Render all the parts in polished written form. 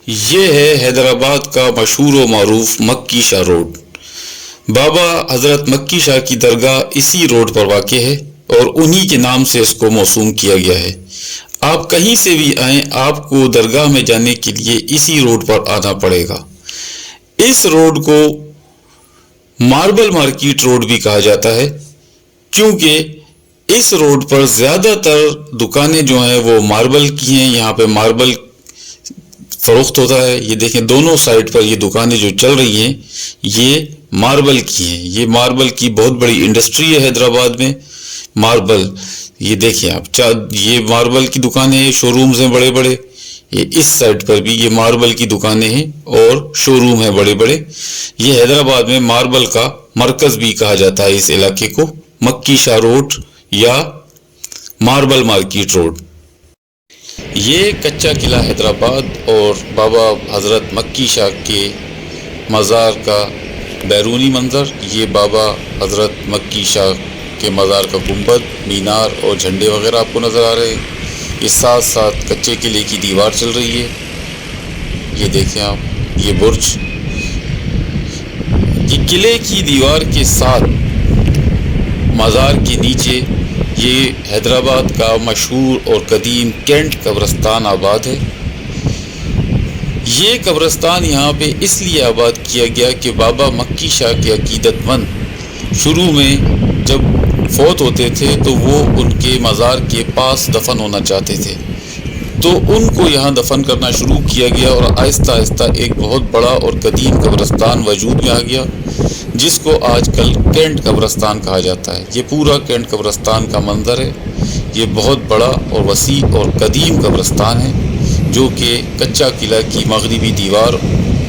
یہ ہے حیدرآباد کا مشہور و معروف مکی شاہ روڈ۔ بابا حضرت مکی شاہ کی درگاہ اسی روڈ پر واقع ہے اور انہی کے نام سے اس کو موسوم کیا گیا ہے۔ آپ کہیں سے بھی آئیں، آپ کو درگاہ میں جانے کے لیے اسی روڈ پر آنا پڑے گا۔ اس روڈ کو ماربل مارکیٹ روڈ بھی کہا جاتا ہے، کیونکہ اس روڈ پر زیادہ تر دکانیں جو ہیں وہ ماربل کی ہیں۔ یہاں پہ ماربل فروخت ہوتا ہے۔ یہ دیکھیں دونوں سائڈ پر یہ دکانیں جو چل رہی ہیں یہ ماربل کی ہیں۔ یہ ماربل کی بہت بڑی انڈسٹری ہے حیدرآباد میں۔ ماربل یہ دیکھیں آپ، یہ ماربل کی دکانیں ہیں، شو رومز ہیں بڑے بڑے۔ یہ اس سائڈ پر بھی یہ ماربل کی دکانیں ہیں اور شو روم ہیں بڑے بڑے۔ یہ حیدرآباد میں ماربل کا مرکز بھی کہا جاتا ہے اس علاقے کو، مکی شاہ روڈ یا ماربل مارکیٹ روڈ۔ یہ کچا قلعہ حیدرآباد اور بابا حضرت مکی شاہ کے مزار کا بیرونی منظر۔ یہ بابا حضرت مکی شاہ کے مزار کا گنبد، مینار اور جھنڈے وغیرہ آپ کو نظر آ رہے ہیں۔ یہ ساتھ ساتھ کچے قلعے کی دیوار چل رہی ہے۔ یہ دیکھیں آپ، یہ برج، یہ قلعے کی دیوار کے ساتھ مزار کے نیچے یہ حیدرآباد کا مشہور اور قدیم کینٹ قبرستان آباد ہے۔ یہ قبرستان یہاں پہ اس لیے آباد کیا گیا کہ بابا مکی شاہ کے عقیدت مند شروع میں جب فوت ہوتے تھے تو وہ ان کے مزار کے پاس دفن ہونا چاہتے تھے، تو ان کو یہاں دفن کرنا شروع کیا گیا اور آہستہ آہستہ ایک بہت بڑا اور قدیم قبرستان وجود میں آ گیا، جس کو آج کل کینٹ قبرستان کہا جاتا ہے۔ یہ پورا کینٹ قبرستان کا منظر ہے۔ یہ بہت بڑا اور وسیع اور قدیم قبرستان ہے جو کہ کچا قلعہ کی مغربی دیوار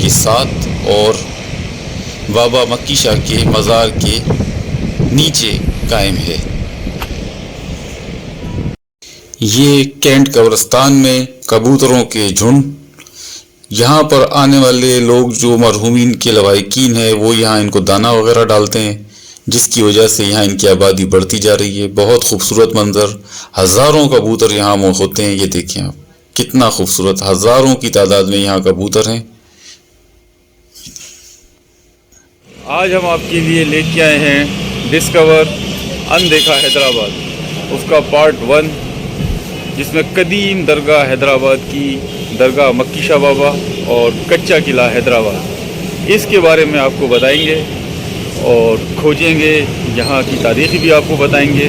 کے ساتھ اور بابا مکی شاہ کے مزار کے نیچے قائم ہے۔ یہ کینٹ قبرستان میں کبوتروں کے جھنڈ، یہاں پر آنے والے لوگ جو مرحومین کے لواحقین ہیں وہ یہاں ان کو دانہ وغیرہ ڈالتے ہیں، جس کی وجہ سے یہاں ان کی آبادی بڑھتی جا رہی ہے۔ بہت خوبصورت منظر، ہزاروں کبوتر یہاں ہوتے ہیں۔ یہ دیکھیں آپ، کتنا خوبصورت، ہزاروں کی تعداد میں یہاں کبوتر ہیں۔ آج ہم آپ کے لیے لے کے آئے ہیں ڈسکور اندیکھا حیدرآباد، اس کا پارٹ 1، جس میں قدیم درگاہ حیدرآباد کی درگاہ مکی شاہ بابا اور کچا قلعہ حیدرآباد، اس کے بارے میں آپ کو بتائیں گے اور کھوجیں گے، یہاں کی تاریخی بھی آپ کو بتائیں گے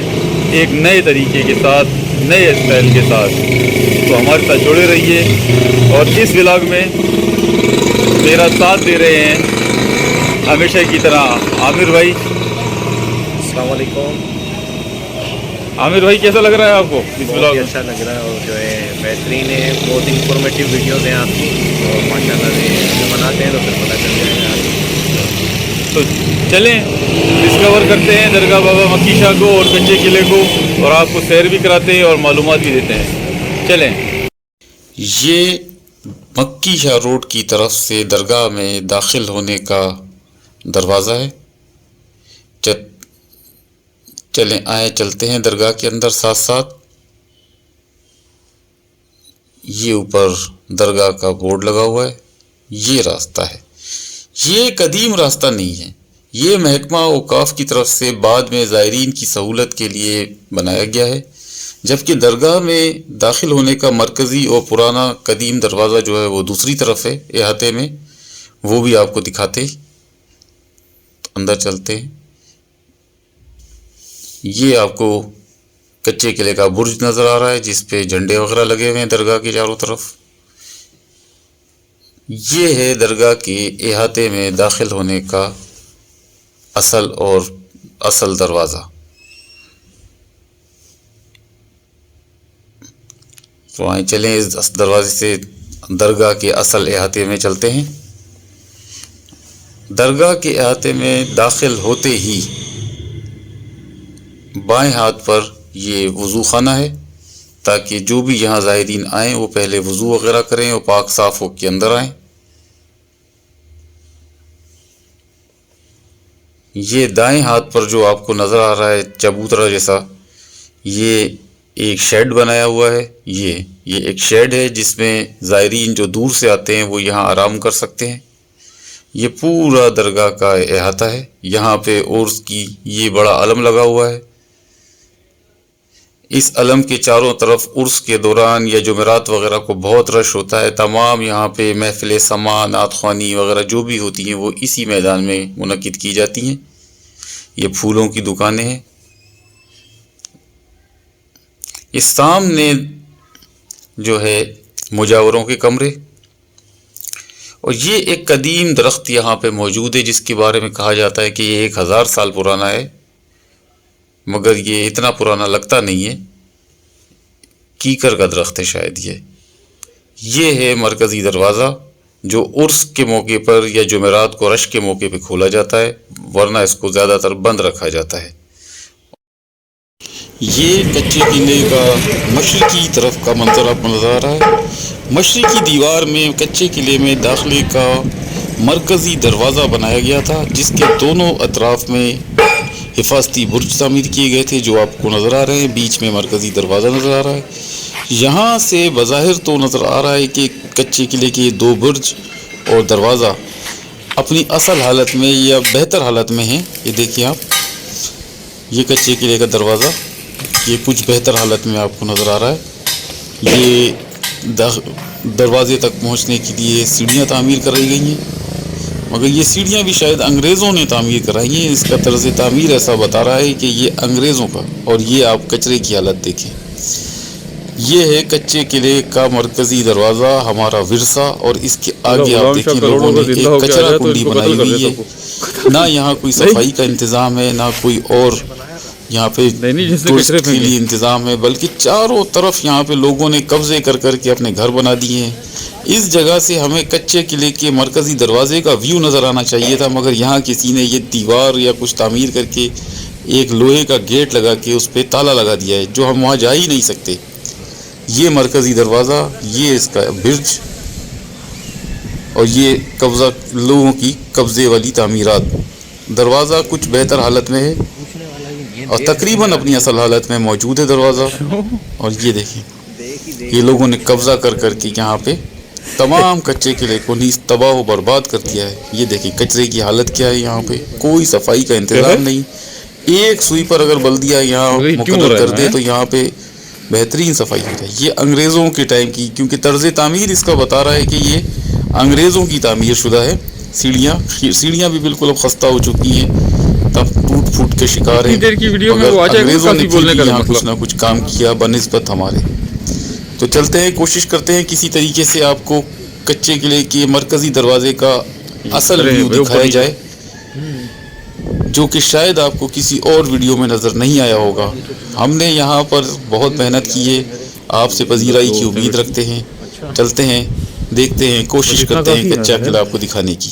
ایک نئے طریقے کے ساتھ، نئے اسٹائل کے ساتھ۔ تو ہمارے ساتھ جڑے رہیے، اور اس ولاگ میں میرا ساتھ دے رہے ہیں ہمیشہ کی طرح عامر بھائی۔ السلام علیکم۔ عامر بھائی کیسا لگ رہا ہے آپ کو اس بہت ولاگ ہی میں؟ اچھا لگ رہا ہے، اور جو ہے بہترین ہے، بہت انفارمیٹیو ویڈیوز ہیں آپ کی، اور ماشاء اللہ سے بناتے ہیں تو پھر پتہ چل جائے گا۔ تو چلیں ڈسکور کرتے ہیں درگاہ بابا مکی شاہ کو اور کچے قلعے کو، اور آپ کو سیر بھی کراتے ہیں اور معلومات بھی دیتے ہیں۔ چلیں۔ یہ مکی شاہ روڈ کی طرف سے درگاہ میں داخل ہونے کا دروازہ ہے۔ چلیں آئیں، چلتے ہیں درگاہ کے اندر ساتھ ساتھ۔ یہ اوپر درگاہ کا بورڈ لگا ہوا ہے، یہ راستہ ہے۔ یہ قدیم راستہ نہیں ہے، یہ محکمہ اوقاف کی طرف سے بعد میں زائرین کی سہولت کے لیے بنایا گیا ہے، جبکہ درگاہ میں داخل ہونے کا مرکزی اور پرانا قدیم دروازہ جو ہے وہ دوسری طرف ہے احاطے میں، وہ بھی آپ کو دکھاتے ہیں۔ اندر چلتے ہیں۔ یہ آپ کو کچے قلعے کا برج نظر آ رہا ہے جس پہ جھنڈے وغیرہ لگے ہوئے ہیں درگاہ کے چاروں طرف۔ یہ ہے درگاہ کے احاطے میں داخل ہونے کا اصل دروازہ۔ تو آئیں چلیں اس دروازے سے درگاہ کے اصل احاطے میں چلتے ہیں۔ درگاہ کے احاطے میں داخل ہوتے ہی بائیں ہاتھ پر یہ وضو خانہ ہے، تاکہ جو بھی یہاں زائرین آئیں وہ پہلے وضو وغیرہ کریں اور پاک صاف ہو کے اندر آئیں۔ یہ دائیں ہاتھ پر جو آپ کو نظر آ رہا ہے چبوترا جیسا، یہ ایک شیڈ بنایا ہوا ہے. یہ ایک شیڈ ہے جس میں زائرین جو دور سے آتے ہیں وہ یہاں آرام کر سکتے ہیں. یہ پورا درگاہ کا احاطہ ہے. یہاں پہ عرس کی یہ بڑا علم لگا ہوا ہے. اس علم کے چاروں طرف عرس کے دوران یا جمعرات وغیرہ کو بہت رش ہوتا ہے. تمام یہاں پہ محفل سماع، نعت خوانی وغیرہ جو بھی ہوتی ہیں وہ اسی میدان میں منعقد کی جاتی ہیں. یہ پھولوں کی دکانیں ہیں. اس سامنے جو ہے مجاوروں کے کمرے، اور یہ ایک قدیم درخت یہاں پہ موجود ہے جس کے بارے میں کہا جاتا ہے کہ یہ 1000 سال پرانا ہے، مگر یہ اتنا پرانا لگتا نہیں ہے. کیکر کا درخت ہے شاید. یہ ہے مرکزی دروازہ جو عرس کے موقع پر یا جمعرات کو رش کے موقع پہ کھولا جاتا ہے، ورنہ اس کو زیادہ تر بند رکھا جاتا ہے. یہ کچے قلعے کا مشرقی طرف کا منظر آپ کو نظر آ رہا ہے. مشرقی دیوار میں کچے قلعے میں داخلے کا مرکزی دروازہ بنایا گیا تھا جس کے دونوں اطراف میں حفاظتی برج تعمیر کیے گئے تھے جو آپ کو نظر آ رہے ہیں. بیچ میں مرکزی دروازہ نظر آ رہا ہے. یہاں سے بظاہر تو نظر آ رہا ہے کہ کچے قلعے کے 2 برج اور دروازہ اپنی اصل حالت میں یا بہتر حالت میں ہیں. یہ دیکھیے آپ، یہ کچے قلعے کا دروازہ یہ کچھ بہتر حالت میں آپ کو نظر آ رہا ہے. یہ دروازے تک پہنچنے کے لیے سیڑھیاں تعمیر کرائی گئی ہیں، مگر یہ سیڑھیاں بھی شاید انگریزوں نے تعمیر کرائی ہیں. اس کا طرز تعمیر ایسا بتا رہا ہے کہ یہ انگریزوں کا. اور یہ آپ کچرے کی حالت دیکھیں. یہ ہے کچے قلعے کا مرکزی دروازہ، ہمارا ورثہ. اور اس کے آگے آپ دیکھیں لوگوں نے ایک کچرا کنڈی بنائی ہوئی ہے. نہ یہاں کوئی صفائی کا انتظام ہے، نہ کوئی اور یہاں پہ ٹورسٹ کے لیے انتظام ہے، بلکہ چاروں طرف یہاں پہ لوگوں نے قبضے کر کے اپنے گھر بنا دیے ہیں. اس جگہ سے ہمیں کچے قلعے کے مرکزی دروازے کا ویو نظر آنا چاہیے تھا، مگر یہاں کسی نے یہ دیوار یا کچھ تعمیر کر کے ایک لوہے کا گیٹ لگا کے اس پہ تالا لگا دیا ہے جو ہم وہاں جا ہی نہیں سکتے. یہ مرکزی دروازہ، یہ اس کا برج، اور یہ قبضہ لوگوں کی قبضے والی تعمیرات. دروازہ کچھ بہتر حالت میں ہے اور تقریباً اپنی اصل حالت میں موجود ہے دروازہ. اور یہ دیکھیں یہ لوگوں نے قبضہ کر کے یہاں پہ تمام کچے قلعے کو نیز تباہ و برباد کر دیا ہے. یہ دیکھیں کچرے کی حالت کیا ہے. یہاں پہ کوئی صفائی کا انتظام نہیں. ایک سویپر اگر بلدیہ یہاں مقرر کر دے تو یہاں پہ بہترین صفائی ہو جائے. یہ انگریزوں کے ٹائم کی، کیونکہ طرز تعمیر اس کا بتا رہا ہے کہ یہ انگریزوں کی تعمیر شدہ ہے. سیڑھیاں بھی بالکل اب خستہ ہو چکی ہیں، تب ٹوٹ پھوٹ کے شکار ہیں، مگر انگریزوں نے پھر بھی یہاں کچھ نہ کچھ کام کیا بنسبت ہمارے. تو چلتے ہیں، کوشش کرتے ہیں کسی طریقے سے آپ کو کچے قلعے کے مرکزی دروازے کا اصل ویو دکھایا جائے، جو کہ شاید آپ کو کسی اور ویڈیو میں نظر نہیں آیا ہوگا. ہم نے یہاں پر بہت محنت کی ہے، آپ سے پذیرائی کی امید رکھتے ہیں. چلتے ہیں، دیکھتے ہیں، کوشش کرتے ہیں کچا قلعہ آپ کو دکھانے کی.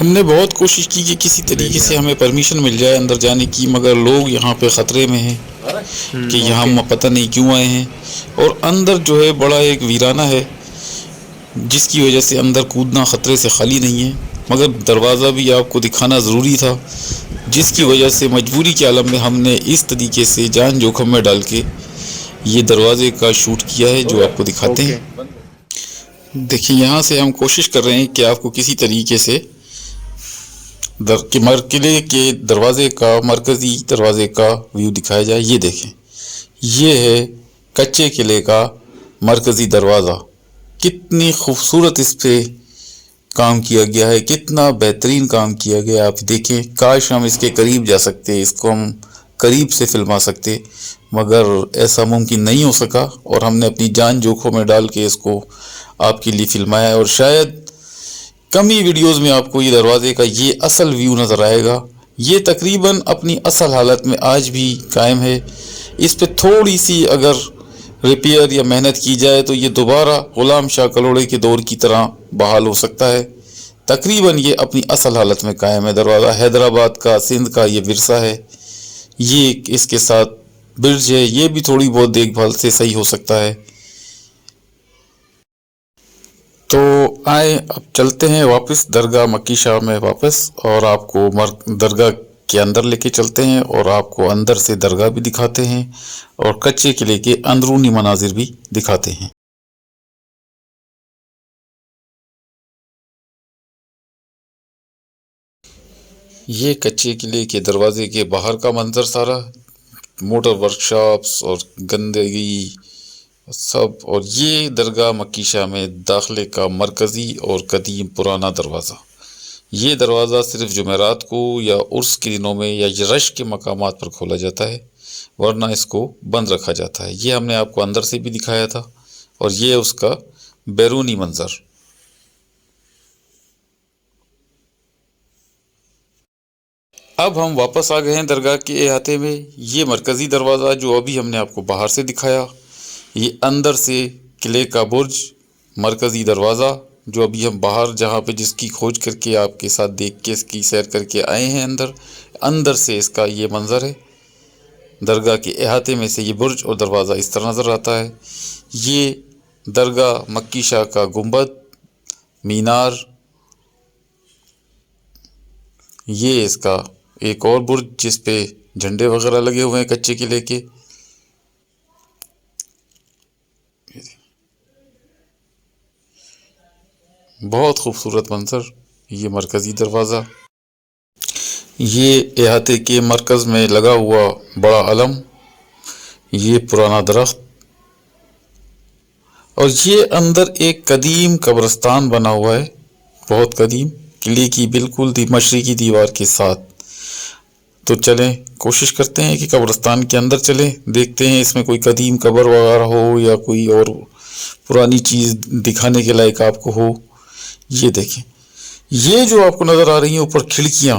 ہم نے بہت کوشش کی کہ کسی طریقے سے ہمیں پرمیشن مل جائے اندر جانے کی، مگر لوگ یہاں پہ خطرے میں ہیں کہ یہاں ہم پتہ نہیں کیوں آئے ہیں. اور اندر جو ہے بڑا ایک ویرانہ ہے جس کی وجہ سے اندر کودنا خطرے سے خالی نہیں ہے، مگر دروازہ بھی آپ کو دکھانا ضروری تھا، جس کی وجہ سے مجبوری کے عالم میں ہم نے اس طریقے سے جان جوکھم میں ڈال کے یہ دروازے کا شوٹ کیا ہے جو آپ کو دکھاتے ہیں. دیکھیں یہاں سے ہم کوشش کر رہے ہیں کہ آپ کو کسی طریقے سے قلعے کے دروازے کا، مرکزی دروازے کا ویو دکھایا جائے. یہ دیکھیں، یہ ہے کچے قلعے کا مرکزی دروازہ. کتنی خوبصورت اس پہ کام کیا گیا ہے، کتنا بہترین کام کیا گیا. آپ دیکھیں، کاش ہم اس کے قریب جا سکتے، اس کو ہم قریب سے فلما سکتے، مگر ایسا ممکن نہیں ہو سکا، اور ہم نے اپنی جان جوکھوں میں ڈال کے اس کو آپ کے لیے فلمایا ہے. اور شاید کم ہی ویڈیوز میں آپ کو یہ دروازے کا یہ اصل ویو نظر آئے گا. یہ تقریباً اپنی اصل حالت میں آج بھی قائم ہے. اس پہ تھوڑی سی اگر ریپیئر یا محنت کی جائے تو یہ دوبارہ غلام شاہ کلوڑے کے دور کی طرح بحال ہو سکتا ہے. تقریباً یہ اپنی اصل حالت میں قائم ہے. دروازہ حیدرآباد کا، سندھ کا یہ ورثہ ہے. یہ اس کے ساتھ برج ہے، یہ بھی تھوڑی بہت دیکھ بھال سے صحیح ہو سکتا ہے. تو آئے اب چلتے ہیں واپس درگاہ مکی شاہ میں واپس، اور آپ کو درگاہ کے اندر لے کے چلتے ہیں اور آپ کو اندر سے درگاہ بھی دکھاتے ہیں اور کچے قلعے کے اندرونی مناظر بھی دکھاتے ہیں۔ یہ کچے قلعے کے دروازے کے باہر کا منظر سارا، موٹر ورکشاپس اور گندگی سب، اور یہ درگاہ مکی شاہ میں داخلے کا مرکزی اور قدیم پرانا دروازہ۔ یہ دروازہ صرف جمعرات کو یا عرس کے دنوں میں یا رش کے مقامات پر کھولا جاتا ہے، ورنہ اس کو بند رکھا جاتا ہے۔ یہ ہم نے آپ کو اندر سے بھی دکھایا تھا، اور یہ اس کا بیرونی منظر۔ اب ہم واپس آ گئے ہیں درگاہ کے احاطے میں۔ یہ مرکزی دروازہ جو ابھی ہم نے آپ کو باہر سے دکھایا، یہ اندر سے قلعے کا برج، مرکزی دروازہ جو ابھی ہم باہر جہاں پہ جس کی کھوج کر کے آپ کے ساتھ دیکھ کے اس کی سیر کر کے آئے ہیں، اندر سے اس کا یہ منظر ہے۔ درگاہ کے احاطے میں سے یہ برج اور دروازہ اس طرح نظر آتا ہے۔ یہ درگاہ مکی شاہ کا گنبد، مینار، یہ اس کا ایک اور برج جس پہ جھنڈے وغیرہ لگے ہوئے ہیں کچے قلعے کے۔ بہت خوبصورت منظر، یہ مرکزی دروازہ۔ یہ احاطے کے مرکز میں لگا ہوا بڑا علم، یہ پرانا درخت، اور یہ اندر ایک قدیم قبرستان بنا ہوا ہے، بہت قدیم، قلعے کی بالکل مشرقی دیوار کے ساتھ۔ تو چلیں کوشش کرتے ہیں کہ قبرستان کے اندر چلیں، دیکھتے ہیں اس میں کوئی قدیم قبر وغیرہ ہو یا کوئی اور پرانی چیز دکھانے کے لائق آپ کو ہو۔ یہ دیکھیں، یہ جو آپ کو نظر آ رہی ہیں اوپر کھڑکیاں،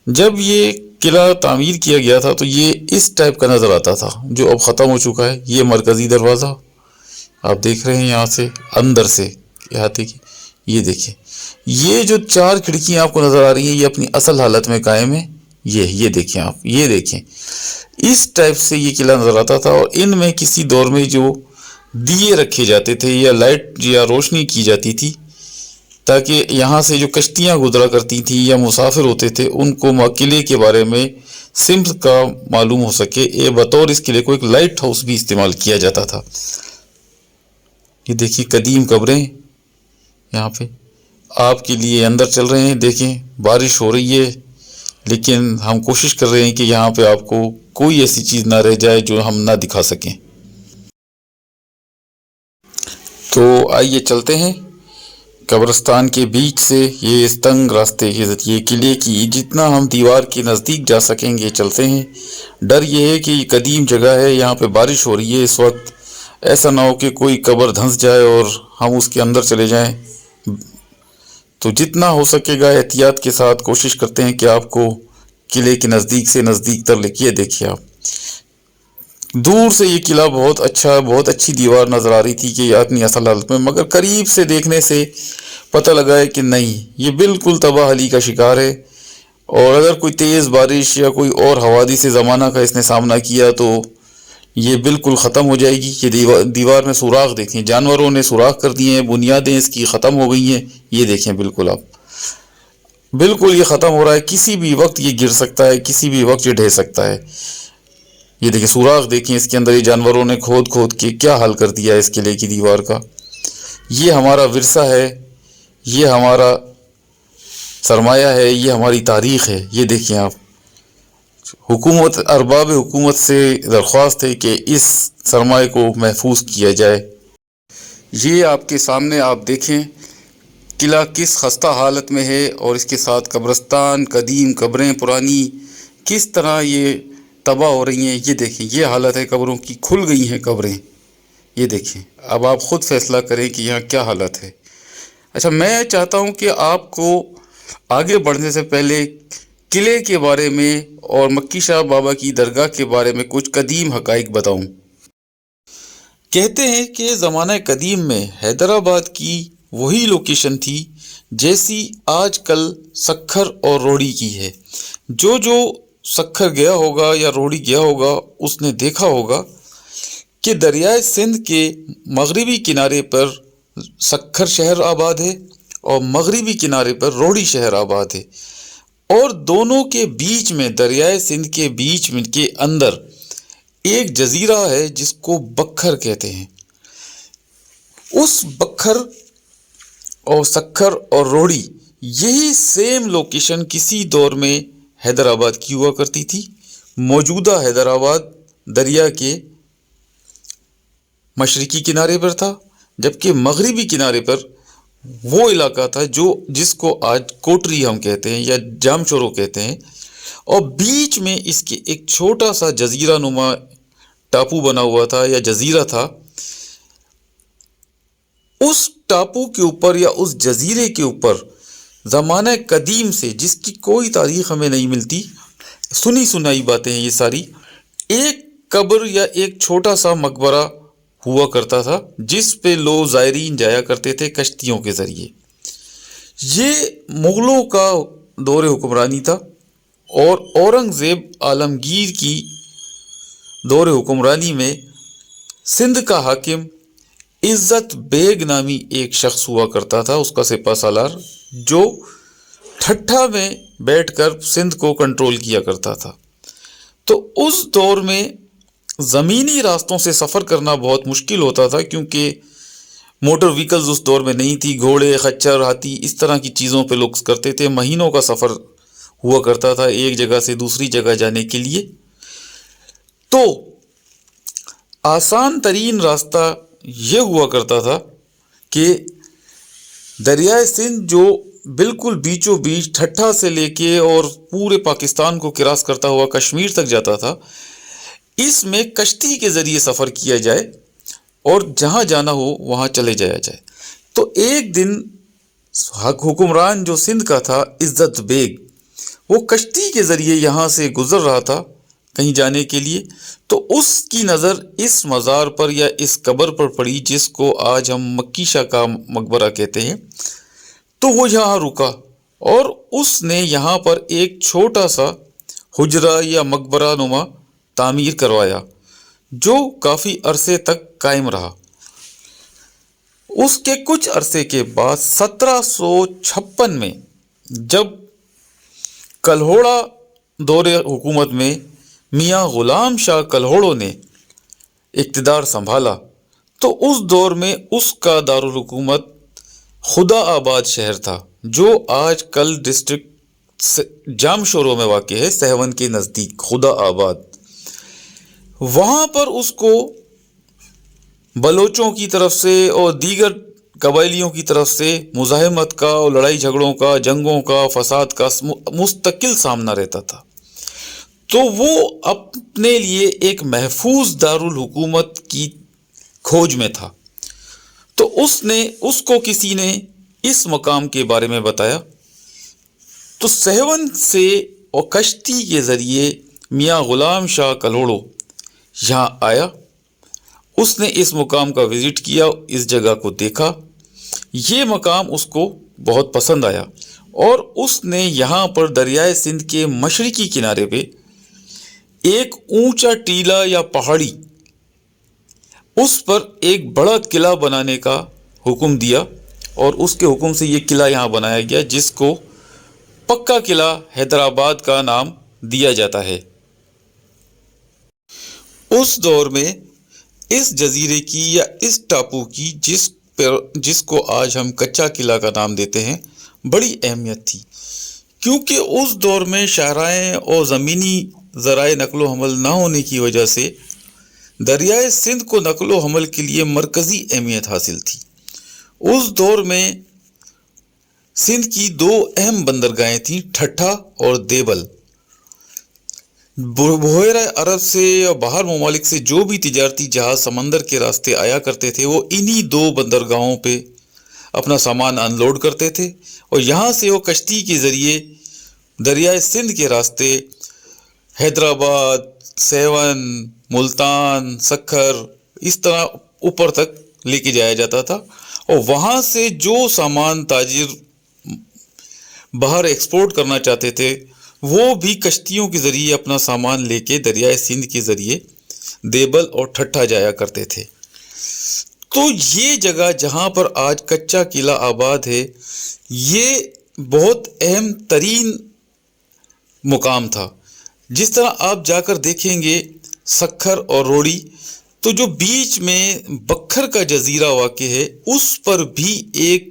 جب یہ قلعہ تعمیر کیا گیا تھا تو یہ اس ٹائپ کا نظر آتا تھا، جو اب ختم ہو چکا ہے۔ یہ مرکزی دروازہ آپ دیکھ رہے ہیں یہاں سے اندر سے احاطے کی۔ یہ دیکھیں، یہ جو 4 کھڑکیاں آپ کو نظر آ رہی ہیں یہ اپنی اصل حالت میں قائم ہیں۔ یہ دیکھیں آپ، یہ دیکھیں، اس ٹائپ سے یہ قلعہ نظر آتا تھا، اور ان میں کسی دور میں جو دیے رکھے جاتے تھے یا لائٹ یا روشنی کی جاتی تھی، تاکہ یہاں سے جو کشتیاں گزرا کرتی تھیں یا مسافر ہوتے تھے ان کو قلعے کے بارے میں سمت کا معلوم ہو سکے، بطور اس قلعے کو ایک لائٹ ہاؤس بھی استعمال کیا جاتا تھا۔ یہ دیکھیں قدیم قبریں یہاں پہ آپ کے لیے اندر چل رہے ہیں۔ دیکھیں بارش ہو رہی ہے، لیکن ہم کوشش کر رہے ہیں کہ یہاں پہ آپ کو کوئی ایسی چیز نہ رہ جائے جو ہم نہ دکھا سکیں۔ تو آئیے چلتے ہیں قبرستان کے بیچ سے یہ اس تنگ راستے کے ذریعے قلعے کی جتنا ہم دیوار کے نزدیک جا سکیں گے چلتے ہیں۔ ڈر یہ ہے کہ یہ قدیم جگہ ہے، یہاں پہ بارش ہو رہی ہے اس وقت، ایسا نہ ہو کہ کوئی قبر دھنس جائے اور ہم اس کے اندر چلے جائیں۔ تو جتنا ہو سکے گا احتیاط کے ساتھ کوشش کرتے ہیں کہ آپ کو قلعے کے نزدیک سے نزدیک تر لے کے دیکھیے۔ آپ دور سے یہ قلعہ بہت اچھا، بہت اچھی دیوار نظر آ رہی تھی کہ یہ اپنی اصل حالت میں، مگر قریب سے دیکھنے سے پتہ لگا ہے کہ نہیں، یہ بالکل تباہ حالی کا شکار ہے، اور اگر کوئی تیز بارش یا کوئی اور حوادث زمانہ کا اس نے سامنا کیا تو یہ بالکل ختم ہو جائے گی۔ یہ دیوار میں سوراخ دیکھیں، جانوروں نے سوراخ کر دیے ہیں، بنیادیں اس کی ختم ہو گئی ہیں۔ یہ دیکھیں بالکل آپ، بالکل یہ ختم ہو رہا ہے، کسی بھی وقت یہ گر سکتا ہے، کسی بھی وقت یہ ڈھہ سکتا ہے۔ یہ دیکھیں سوراخ دیکھیں اس کے اندر، یہ جانوروں نے کھود کھود کے کیا حال کر دیا ہے اس قلعے کی دیوار کا۔ یہ ہمارا ورثہ ہے، یہ ہمارا سرمایہ ہے، یہ ہماری تاریخ ہے۔ یہ دیکھیں آپ، حکومت، ارباب حکومت سے درخواست ہے کہ اس سرمایہ کو محفوظ کیا جائے۔ یہ آپ کے سامنے آپ دیکھیں قلعہ کس خستہ حالت میں ہے، اور اس کے ساتھ قبرستان، قدیم قبریں پرانی کس طرح یہ تباہ ہو رہی ہیں۔ یہ دیکھیں یہ حالت ہے قبروں کی، کھل گئی ہیں قبریں۔ یہ دیکھیں، اب آپ خود فیصلہ کریں کہ یہاں کیا حالت ہے۔ اچھا، میں چاہتا ہوں کہ آپ کو آگے بڑھنے سے پہلے قلعے کے بارے میں اور مکی شاہ بابا کی درگاہ کے بارے میں کچھ قدیم حقائق بتاؤں۔ کہتے ہیں کہ زمانہ قدیم میں حیدرآباد کی وہی لوکیشن تھی جیسی آج کل سکھر اور روڑی کی ہے۔ جو سکھر گیا ہوگا یا روڑی گیا ہوگا اس نے دیکھا ہوگا کہ دریائے سندھ کے مغربی کنارے پر سکھر شہر آباد ہے اور مغربی کنارے پر روڑی شہر آباد ہے، اور دونوں کے بیچ میں دریائے سندھ کے بیچ میں کے اندر ایک جزیرہ ہے جس کو بکھر کہتے ہیں. اس بکھر اور سکھر اور روڑی یہی سیم لوکیشن کسی دور میں حیدرآباد کی ہوا کرتی تھی. موجودہ حیدرآباد دریا کے مشرقی کنارے پر تھا، جبکہ مغربی کنارے پر وہ علاقہ تھا جس کو آج کوٹری ہم کہتے ہیں یا جام شورو کہتے ہیں، اور بیچ میں اس کے ایک چھوٹا سا جزیرہ نما ٹاپو بنا ہوا تھا یا جزیرہ تھا. اس ٹاپو کے اوپر یا اس جزیرے کے اوپر زمانہ قدیم سے، جس کی کوئی تاریخ ہمیں نہیں ملتی، سنی سنائی باتیں ہیں یہ ساری، ایک قبر یا ایک چھوٹا سا مقبرہ ہوا کرتا تھا جس پہ لوگ زائرین جایا کرتے تھے کشتیوں کے ذریعے. یہ مغلوں کا دور حکمرانی تھا اور اورنگزیب عالمگیر کی دور حکمرانی میں سندھ کا حاکم عزت بیگ نامی ایک شخص ہوا کرتا تھا، اس کا سپہ سالار، جو ٹھٹھا میں بیٹھ کر سندھ کو کنٹرول کیا کرتا تھا. تو اس دور میں زمینی راستوں سے سفر کرنا بہت مشکل ہوتا تھا، کیونکہ موٹر وہیکلز اس دور میں نہیں تھی. گھوڑے، خچر، ہاتھی، اس طرح کی چیزوں پہ لوگ کرتے تھے. مہینوں کا سفر ہوا کرتا تھا ایک جگہ سے دوسری جگہ جانے کے لیے. تو آسان ترین راستہ یہ ہوا کرتا تھا کہ دریائے سندھ جو بالکل بیچوں بیچ ٹھٹھا سے لے کے اور پورے پاکستان کو کراس کرتا ہوا کشمیر تک جاتا تھا، اس میں کشتی کے ذریعے سفر کیا جائے اور جہاں جانا ہو وہاں چلے جایا جائے. تو ایک دن حکمران جو سندھ کا تھا عزت بیگ، وہ کشتی کے ذریعے یہاں سے گزر رہا تھا کہیں جانے کے لیے. تو اس کی نظر اس مزار پر یا اس قبر پر پڑی جس کو آج ہم مکی شاہ کا مقبرہ کہتے ہیں. تو وہ یہاں رکا اور اس نے یہاں پر ایک چھوٹا سا حجرہ یا مقبرہ نما تعمیر کروایا جو کافی عرصے تک قائم رہا. اس کے کچھ عرصے کے بعد 1756 میں جب کلہوڑا دور حکومت میں میاں غلام شاہ کلہوڑوں نے اقتدار سنبھالا، تو اس دور میں اس کا دارالحکومت خدا آباد شہر تھا، جو آج کل ڈسٹرکٹ جام شورو میں واقع ہے، سہون کے نزدیک خدا آباد. وہاں پر اس کو بلوچوں کی طرف سے اور دیگر قبائلیوں کی طرف سے مزاحمت کا اور لڑائی جھگڑوں کا، جنگوں کا، فساد کا مستقل سامنا رہتا تھا. تو وہ اپنے لیے ایک محفوظ دارالحکومت کی کھوج میں تھا. تو اس کو کسی نے اس مقام کے بارے میں بتایا. تو سہون سے اور کشتی کے ذریعے میاں غلام شاہ کلہوڑو یہاں آیا. اس نے اس مقام کا وزٹ کیا، اس جگہ کو دیکھا. یہ مقام اس کو بہت پسند آیا اور اس نے یہاں پر دریائے سندھ کے مشرقی کنارے پہ ایک اونچا ٹیلا یا پہاڑی، اس پر ایک بڑا قلعہ بنانے کا حکم دیا، اور اس کے حکم سے یہ قلعہ یہاں بنایا گیا جس کو پکا قلعہ حیدرآباد کا نام دیا جاتا ہے. اس دور میں اس جزیرے کی یا اس ٹاپو کی جس کو آج ہم کچا قلعہ کا نام دیتے ہیں بڑی اہمیت تھی، کیونکہ اس دور میں شاہراہیں اور زمینی ذرائع نقل و حمل نہ ہونے کی وجہ سے دریائے سندھ کو نقل و حمل کے لیے مرکزی اہمیت حاصل تھی. اس دور میں سندھ کی 2 اہم بندرگاہیں تھیں، ٹھٹھا اور دیبل. بحیرہ عرب سے یا باہر ممالک سے جو بھی تجارتی جہاز سمندر کے راستے آیا کرتے تھے وہ انہی 2 بندرگاہوں پہ اپنا سامان ان لوڈ کرتے تھے، اور یہاں سے وہ کشتی کے ذریعے دریائے سندھ کے راستے حیدرآباد، سیون، ملتان، سکھر، اس طرح اوپر تک لے کے جایا جاتا تھا. اور وہاں سے جو سامان تاجر باہر ایکسپورٹ کرنا چاہتے تھے وہ بھی کشتیوں کے ذریعے اپنا سامان لے کے دریائے سندھ کے ذریعے دیبل اور ٹھٹھا جایا کرتے تھے. تو یہ جگہ جہاں پر آج کچا قلعہ آباد ہے، یہ بہت اہم ترین مقام تھا. جس طرح آپ جا کر دیکھیں گے سکھر اور روڑی، تو جو بیچ میں بکھر کا جزیرہ واقع ہے اس پر بھی ایک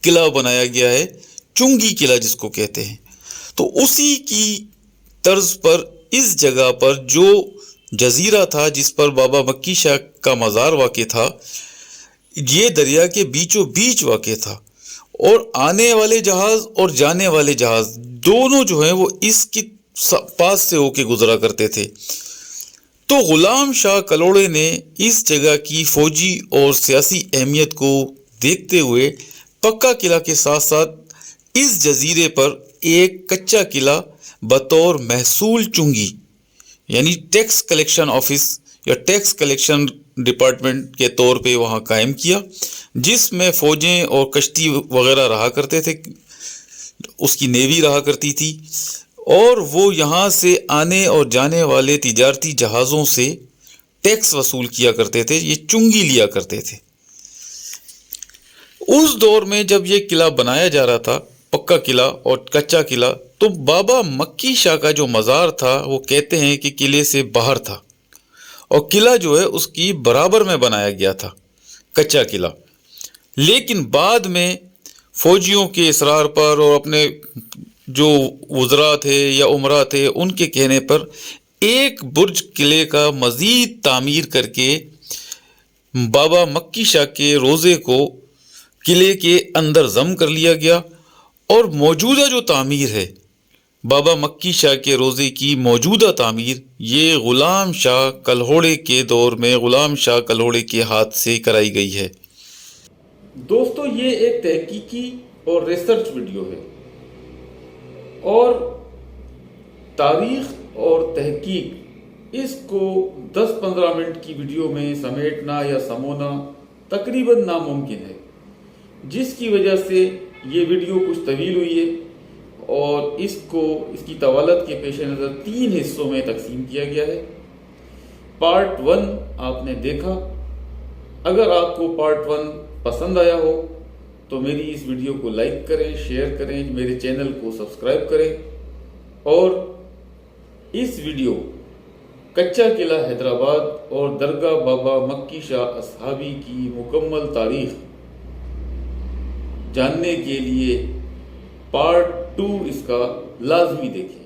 قلعہ بنایا گیا ہے، چنگی قلعہ جس کو کہتے ہیں. تو اسی کی طرز پر اس جگہ پر جو جزیرہ تھا جس پر بابا مکی شاہ کا مزار واقع تھا، یہ دریا کے بیچوں بیچ واقع تھا، اور آنے والے جہاز اور جانے والے جہاز دونوں جو ہیں وہ اس کی پاس سے ہو کے گزرا کرتے تھے. تو غلام شاہ کلوڑے نے اس جگہ کی فوجی اور سیاسی اہمیت کو دیکھتے ہوئے پکا قلعہ کے ساتھ ساتھ اس جزیرے پر ایک کچا قلعہ بطور محصول چنگی یعنی ٹیکس کلیکشن آفس یا ٹیکس کلیکشن ڈپارٹمنٹ کے طور پہ وہاں قائم کیا، جس میں فوجیں اور کشتی وغیرہ رہا کرتے تھے، اس کی نیوی رہا کرتی تھی، اور وہ یہاں سے آنے اور جانے والے تجارتی جہازوں سے ٹیکس وصول کیا کرتے تھے، یہ چنگی لیا کرتے تھے. اس دور میں جب یہ قلعہ بنایا جا رہا تھا، پکا قلعہ اور کچا قلعہ، تو بابا مکی شاہ کا جو مزار تھا وہ کہتے ہیں کہ قلعے سے باہر تھا، اور قلعہ جو ہے اس کی برابر میں بنایا گیا تھا، کچا قلعہ. لیکن بعد میں فوجیوں کے اصرار پر اور اپنے جو وزراء تھے یا عمرا تھے ان کے کہنے پر ایک برج قلعے کا مزید تعمیر کر کے بابا مکی شاہ کے روضے کو قلعے کے اندر ضم کر لیا گیا، اور موجودہ جو تعمیر ہے بابا مکی شاہ کے روضے کی موجودہ تعمیر یہ غلام شاہ کلہوڑے کے دور میں غلام شاہ کلہوڑے کے ہاتھ سے کرائی گئی ہے. دوستو، یہ ایک تحقیقی اور ریسرچ ویڈیو ہے، اور تاریخ اور تحقیق اس کو 10-15 منٹ کی ویڈیو میں سمیٹنا یا سمونا تقریباً ناممکن ہے، جس کی وجہ سے یہ ویڈیو کچھ طویل ہوئی ہے، اور اس کی طوالت کے پیش نظر 3 حصوں میں تقسیم کیا گیا ہے. پارٹ 1 آپ نے دیکھا. اگر آپ کو پارٹ 1 پسند آیا ہو تو میری اس ویڈیو کو لائک کریں، شیئر کریں، میرے چینل کو سبسکرائب کریں، اور اس ویڈیو کچا قلعہ حیدرآباد اور درگاہ بابا مکی شاہ اصحابی کی مکمل تاریخ جاننے کے لیے پارٹ 2 اس کا لازمی دیکھیں.